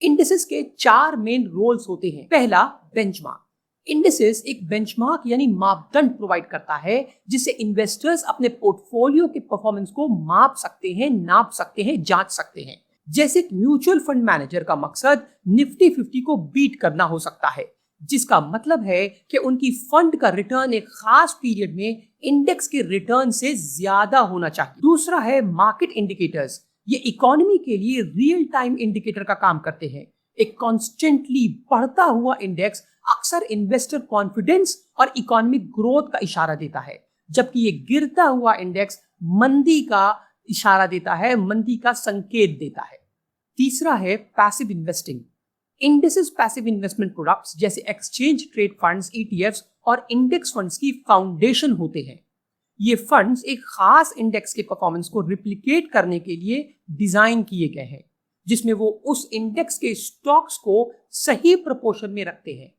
Indices के चार main roles होते हैं। पहला, बेंचमार्क। इंडिसेस एक बेंचमार्क यानी मापदंड प्रोवाइड करता है जिससे इन्वेस्टर्स अपने पोर्टफोलियो के परफॉर्मेंस को माप सकते हैं, नाप सकते हैं, जांच सकते हैं। जैसे एक म्यूचुअल फंड मैनेजर का मकसद निफ्टी 50 को बीट करना हो सकता है, जिसका मतलब है कि उनकी फंड का रिटर्न एक खास पीरियड में इंडेक्स के रिटर्न से ज्यादा होना चाहिए। दूसरा है मार्केट इंडिकेटर्स। ये इकोनॉमी के लिए रियल टाइम इंडिकेटर का काम करते हैं। एक कॉन्स्टेंटली बढ़ता हुआ इंडेक्स अक्सर इन्वेस्टर कॉन्फिडेंस और इकोनॉमिक ग्रोथ का इशारा देता है, जबकि ये गिरता हुआ इंडेक्स मंदी का इशारा देता है, मंदी का संकेत देता है। तीसरा है passive investing. Indices passive investment products जैसे एक्सचेंज ट्रेड फंड्स, ईटीएफ्स और इंडेक्स फंड्स की फाउंडेशन होते हैं। ये फंड्स एक खास इंडेक्स के परफॉर्मेंस को रिप्लिकेट करने के लिए डिजाइन किए गए हैं, जिसमें वो उस इंडेक्स के स्टॉक्स को सही प्रोपोर्शन में रखते हैं।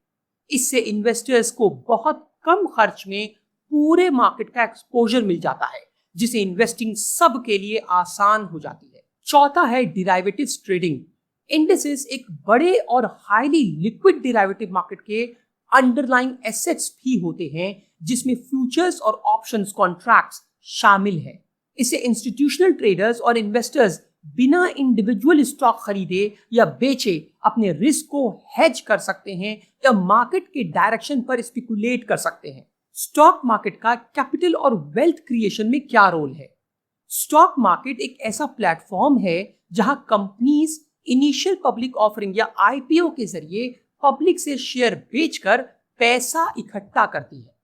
इससे इन्वेस्टर्स को बहुत कम खर्च में पूरे मार्केट का एक्सपोजर मिल जाता है, जिसे इन्वेस्टिंग सब के लिए आसान हो जाती है। चौथा है डिराइवेटिव्स ट्रेडिंग। इंडिसेस एक बड़े और हाईली लिक्विड डिराइवेटिव मार्केट के अंडरलाइंग एसेट्स भी होते हैं, जिसमें फ्यूचर्स और ऑप्शंस कॉन्ट्रैक्ट्स शामिल हैं। इसे इंस्टीट्यूशनल ट्रेडर्स और इन्वेस्टर्स बिना इंडिविजुअल स्टॉक खरीदे या बेचे अपने रिस्क को हेज कर सकते हैं या मार्केट के डायरेक्शन पर स्पेकुलेट कर सकते हैं। स्टॉक मार्केट का कैपिटल और वेल्थ क्रिएशन में क्या रोल है? स्टॉक मार्केट एक ऐसा प्लेटफॉर्म है जहां कंपनीज इनिशियल पब्लिक ऑफरिंग या आईपीओ के जरिए पब्लिक से शेयर बेचकर पैसा इकट्ठा करती है।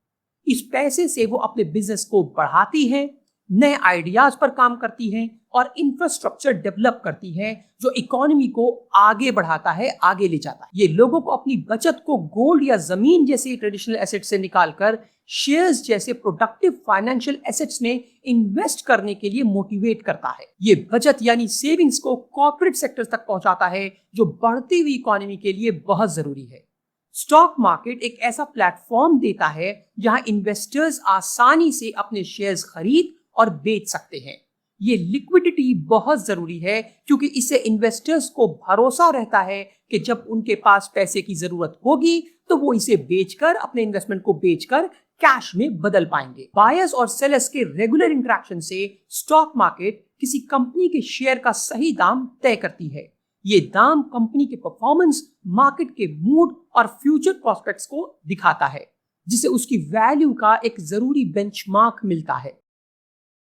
इस पैसे से वो अपने बिजनेस को बढ़ाती है, नए आइडियाज पर काम करती है और इंफ्रास्ट्रक्चर डेवलप करती है जो इकोनॉमी को आगे बढ़ाता है, आगे ले जाता है। ये लोगों को अपनी बचत को गोल्ड या जमीन जैसे ट्रेडिशनल एसेट से निकालकर शेयर्स जैसे प्रोडक्टिव फाइनेंशियल एसेट्स में इन्वेस्ट करने के लिए मोटिवेट करता है। ये बचत यानी सेविंग्स को कॉर्पोरेट सेक्टर तक पहुंचाता है, जो बढ़ती हुई इकोनॉमी के लिए बहुत जरूरी है। स्टॉक मार्केट एक ऐसा प्लेटफॉर्म देता है जहां इन्वेस्टर्स आसानी से अपने शेयर्स खरीद और बेच सकते हैं। ये लिक्विडिटी बहुत जरूरी है क्योंकि इससे इन्वेस्टर्स को भरोसा रहता है कि जब उनके पास पैसे की जरूरत होगी तो वो इसे बेचकर, अपने इन्वेस्टमेंट को बेचकर कैश में बदल पाएंगे। बायर्स और सेलर्स के रेगुलर इंटरेक्शन से स्टॉक मार्केट किसी कंपनी के शेयर का सही दाम तय करती है। ये दाम कंपनी के परफॉर्मेंस, मार्केट के मूड और फ्यूचर प्रोस्पेक्ट्स को दिखाता है, जिससे उसकी वैल्यू का एक जरूरी बेंचमार्क मिलता है।